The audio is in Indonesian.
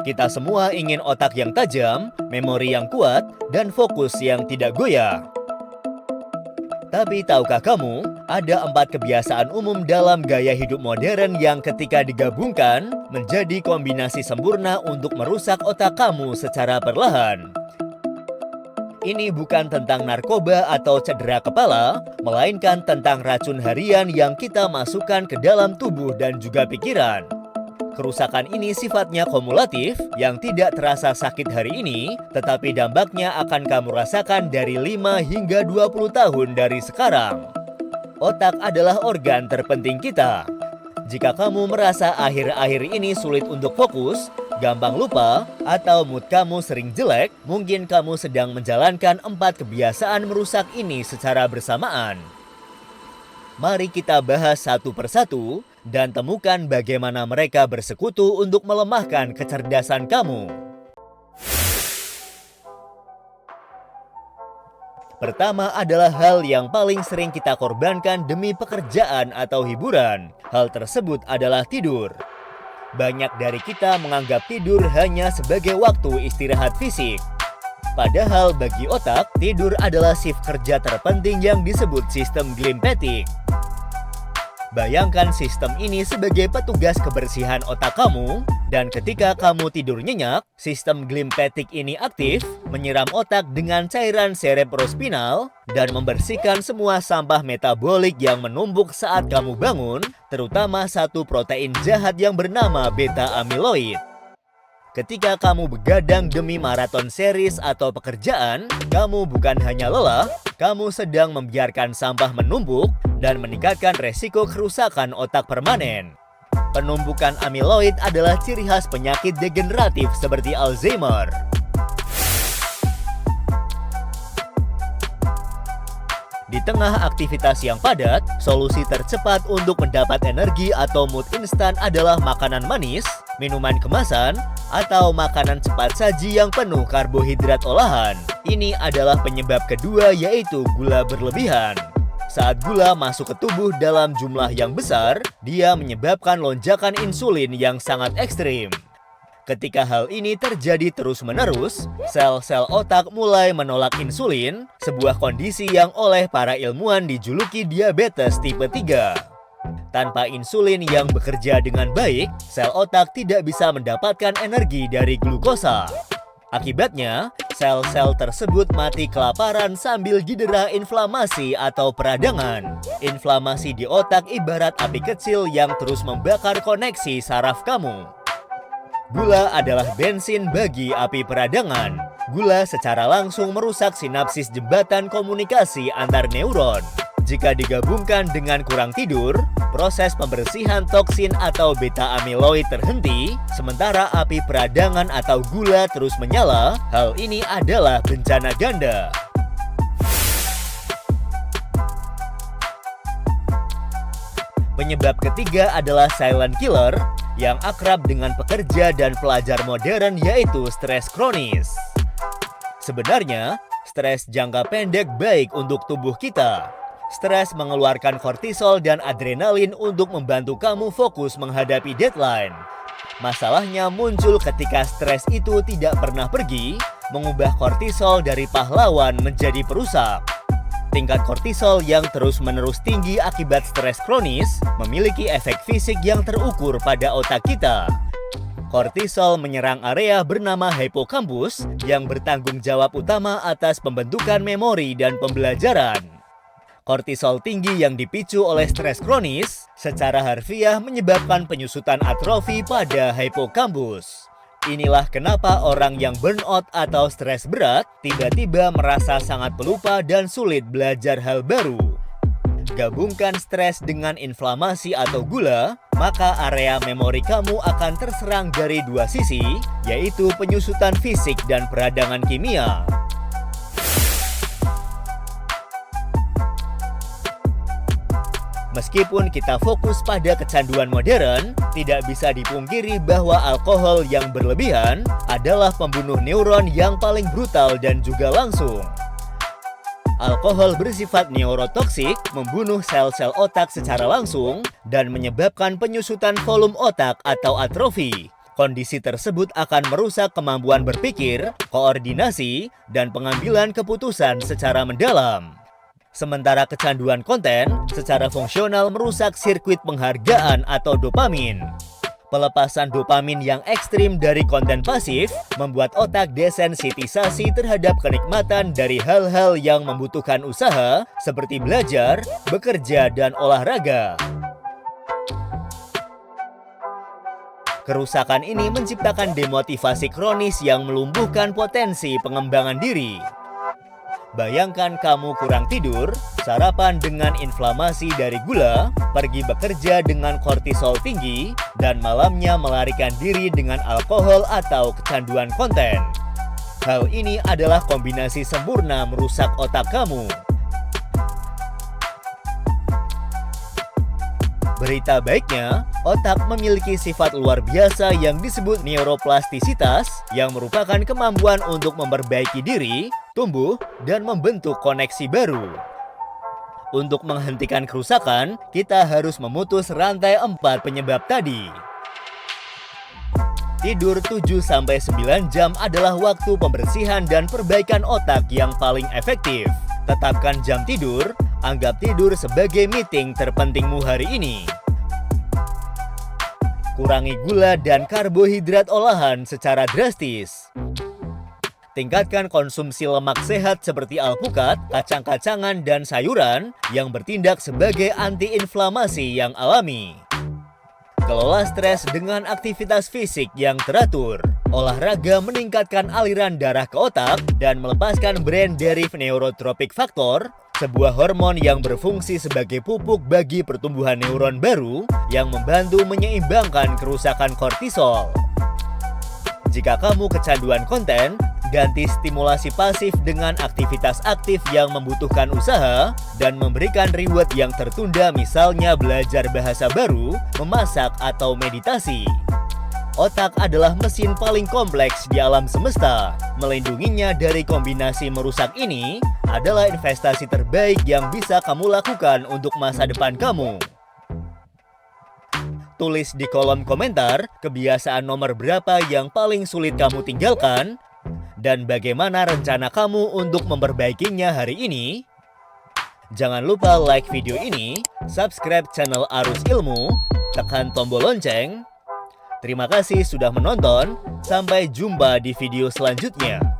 Kita semua ingin otak yang tajam, memori yang kuat, dan fokus yang tidak goyah. Tapi tahukah kamu, ada 4 kebiasaan umum dalam gaya hidup modern yang ketika digabungkan menjadi kombinasi sempurna untuk merusak otak kamu secara perlahan. Ini bukan tentang narkoba atau cedera kepala, melainkan tentang racun harian yang kita masukkan ke dalam tubuh dan juga pikiran. Kerusakan ini sifatnya kumulatif, yang tidak terasa sakit hari ini, tetapi dampaknya akan kamu rasakan dari 5 hingga 20 tahun dari sekarang. Otak adalah organ terpenting kita. Jika kamu merasa akhir-akhir ini sulit untuk fokus, gampang lupa, atau mood kamu sering jelek, mungkin kamu sedang menjalankan 4 kebiasaan merusak ini secara bersamaan. Mari kita bahas satu persatu dan temukan bagaimana mereka bersekutu untuk melemahkan kecerdasan kamu. Pertama adalah hal yang paling sering kita korbankan demi pekerjaan atau hiburan. Hal tersebut adalah tidur. Banyak dari kita menganggap tidur hanya sebagai waktu istirahat fisik. Padahal bagi otak, tidur adalah shift kerja terpenting yang disebut sistem glimpatik. Bayangkan sistem ini sebagai petugas kebersihan otak kamu, dan ketika kamu tidur nyenyak, sistem glimpatik ini aktif, menyiram otak dengan cairan cerebrospinal, dan membersihkan semua sampah metabolik yang menumpuk saat kamu bangun, terutama satu protein jahat yang bernama beta-amiloid. Ketika kamu begadang demi maraton series atau pekerjaan, kamu bukan hanya lelah, kamu sedang membiarkan sampah menumpuk dan meningkatkan resiko kerusakan otak permanen. Penumpukan amiloid adalah ciri khas penyakit degeneratif seperti Alzheimer. Di tengah aktivitas yang padat, solusi tercepat untuk mendapat energi atau mood instan adalah makanan manis, minuman kemasan, atau makanan cepat saji yang penuh karbohidrat olahan. Ini adalah penyebab kedua, yaitu gula berlebihan. Saat gula masuk ke tubuh dalam jumlah yang besar, dia menyebabkan lonjakan insulin yang sangat ekstrim. Ketika hal ini terjadi terus-menerus, sel-sel otak mulai menolak insulin, sebuah kondisi yang oleh para ilmuwan dijuluki diabetes tipe 3. Tanpa insulin yang bekerja dengan baik, sel otak tidak bisa mendapatkan energi dari glukosa. Akibatnya, sel-sel tersebut mati kelaparan sambil didera inflamasi atau peradangan. Inflamasi di otak ibarat api kecil yang terus membakar koneksi saraf kamu. Gula adalah bensin bagi api peradangan. Gula secara langsung merusak sinapsis jembatan komunikasi antar neuron. Jika digabungkan dengan kurang tidur, proses pembersihan toksin atau beta-amiloid terhenti, sementara api peradangan atau gula terus menyala. Hal ini adalah bencana ganda. Penyebab ketiga adalah silent killer yang akrab dengan pekerja dan pelajar modern, yaitu stres kronis. Sebenarnya, stres jangka pendek baik untuk tubuh kita. Stres mengeluarkan kortisol dan adrenalin untuk membantu kamu fokus menghadapi deadline. Masalahnya muncul ketika stres itu tidak pernah pergi, mengubah kortisol dari pahlawan menjadi perusak. Tingkat kortisol yang terus-menerus tinggi akibat stres kronis memiliki efek fisik yang terukur pada otak kita. Kortisol menyerang area bernama hipokampus yang bertanggung jawab utama atas pembentukan memori dan pembelajaran. Kortisol tinggi yang dipicu oleh stres kronis secara harfiah menyebabkan penyusutan atrofi pada hipokampus. Inilah kenapa orang yang burnout atau stres berat tiba-tiba merasa sangat pelupa dan sulit belajar hal baru. Gabungkan stres dengan inflamasi atau gula, maka area memori kamu akan terserang dari dua sisi, yaitu penyusutan fisik dan peradangan kimia. Meskipun kita fokus pada kecanduan modern, tidak bisa dipungkiri bahwa alkohol yang berlebihan adalah pembunuh neuron yang paling brutal dan juga langsung. Alkohol bersifat neurotoksik, membunuh sel-sel otak secara langsung, dan menyebabkan penyusutan volume otak atau atrofi. Kondisi tersebut akan merusak kemampuan berpikir, koordinasi, dan pengambilan keputusan secara mendalam. Sementara kecanduan konten secara fungsional merusak sirkuit penghargaan atau dopamin. Pelepasan dopamin yang ekstrim dari konten pasif membuat otak desensitisasi terhadap kenikmatan dari hal-hal yang membutuhkan usaha seperti belajar, bekerja, dan olahraga. Kerusakan ini menciptakan demotivasi kronis yang melumpuhkan potensi pengembangan diri. Bayangkan kamu kurang tidur, sarapan dengan inflamasi dari gula, pergi bekerja dengan kortisol tinggi, dan malamnya melarikan diri dengan alkohol atau kecanduan konten. Hal ini adalah kombinasi sempurna merusak otak kamu. Berita baiknya, otak memiliki sifat luar biasa yang disebut neuroplastisitas yang merupakan kemampuan untuk memperbaiki diri, tumbuh, dan membentuk koneksi baru. Untuk menghentikan kerusakan, kita harus memutus rantai 4 penyebab tadi. Tidur 7-9 jam adalah waktu pembersihan dan perbaikan otak yang paling efektif. Tetapkan jam tidur, anggap tidur sebagai meeting terpentingmu hari ini. Kurangi gula dan karbohidrat olahan secara drastis. Tingkatkan konsumsi lemak sehat seperti alpukat, kacang-kacangan, dan sayuran yang bertindak sebagai antiinflamasi yang alami. Kelola stres dengan aktivitas fisik yang teratur. Olahraga meningkatkan aliran darah ke otak dan melepaskan brain derived neurotrophic factor, sebuah hormon yang berfungsi sebagai pupuk bagi pertumbuhan neuron baru yang membantu menyeimbangkan kerusakan kortisol. Jika kamu kecanduan konten, ganti stimulasi pasif dengan aktivitas aktif yang membutuhkan usaha dan memberikan reward yang tertunda, misalnya belajar bahasa baru, memasak, atau meditasi. Otak adalah mesin paling kompleks di alam semesta. Melindunginya dari kombinasi merusak ini adalah investasi terbaik yang bisa kamu lakukan untuk masa depan kamu. Tulis di kolom komentar kebiasaan nomor berapa yang paling sulit kamu tinggalkan dan bagaimana rencana kamu untuk memperbaikinya hari ini. Jangan lupa like video ini, subscribe channel Arus Ilmu, tekan tombol lonceng. Terima kasih sudah menonton, sampai jumpa di video selanjutnya.